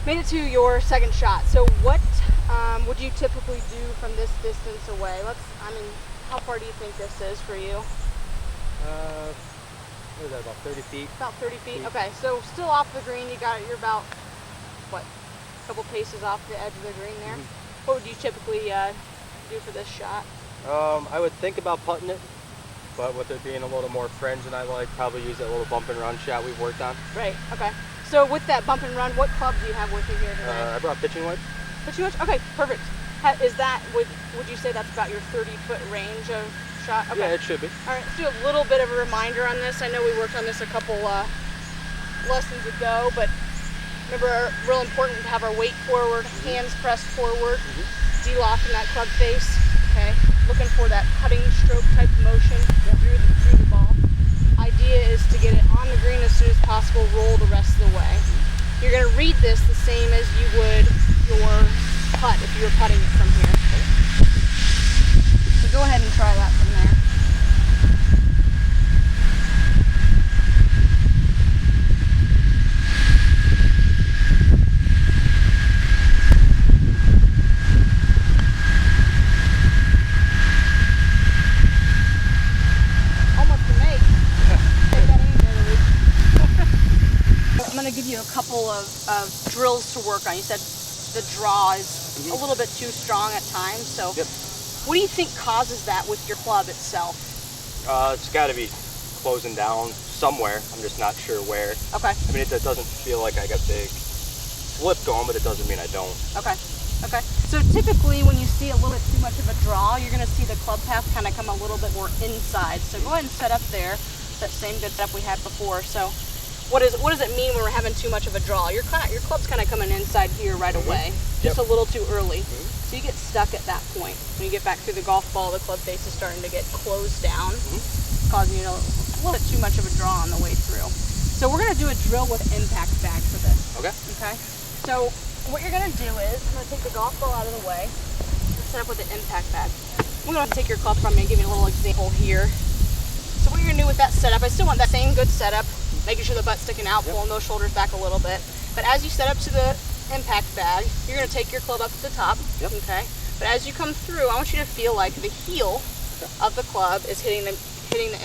Made it to your second shot. So what would you typically do from this distance away? How far do you think this is for you? What is that, about 30 feet? About 30 feet? Okay, so still off the green, you're about, what, a couple paces off the edge of the green there? Mm-hmm. What would you typically do for this shot? I would think about putting it, but with it being a little more fringe than I like, probably use that little bump and run shot we've worked on. Right, okay. So with that bump and run, what club do you have with you here today? I brought pitching wedge. Pitching wedge? Okay, perfect. Would you say that's about your 30-foot range of shot? Okay. Yeah, it should be. All right, let's do a little bit of a reminder on this. I know we worked on this a couple lessons ago, but remember, real important to have our weight forward, hands pressed forward, de-locking that club face. Okay, looking for that cutting stroke type motion through the ball. Idea is to get it on the green as soon as possible, roll the rest of the way. You're going to read this the same as you would your putt if you were putting it from here. So go ahead and try that from there. I'm going to give you a couple of drills to work on. You said the draw is a little bit too strong at times, so what do you think causes that with your club itself? It's got to be closing down somewhere. I'm just not sure where. Okay. I mean, it doesn't feel like I got big slip going, but it doesn't mean I don't. Okay. Okay. So typically when you see a little bit too much of a draw, you're going to see the club path kind of come a little bit more inside. So go ahead and set up there, that same good setup we had before. So what does it mean when we're having too much of a draw? Your club's kind of coming inside here right away, just a little too early. So you get stuck at that point. When you get back through the golf ball, the club face is starting to get closed down, causing you a little bit too much of a draw on the way through. So we're going to do a drill with impact bag for this. Okay. Okay. So what you're going to do is, I'm going to take the golf ball out of the way and set up with the impact bag. I'm going to take your club from me and give you a little example here. So what you're going to do with that setup, I still want that same good setup, making sure the butt's sticking out, pulling those shoulders back a little bit. But as you set up to the impact bag, you're going to take your club up to the top, okay? But as you come through, I want you to feel like the heel of the club is hitting the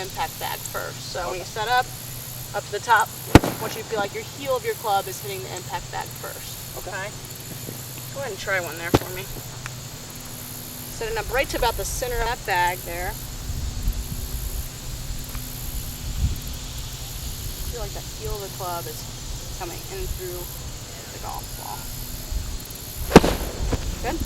impact bag first. So when you set up to the top, I want you to feel like your heel of your club is hitting the impact bag first. Okay? Go ahead and try one there for me. Setting up right to about the center of that bag there. Feel like that heel of the club is coming in through the golf ball. Good?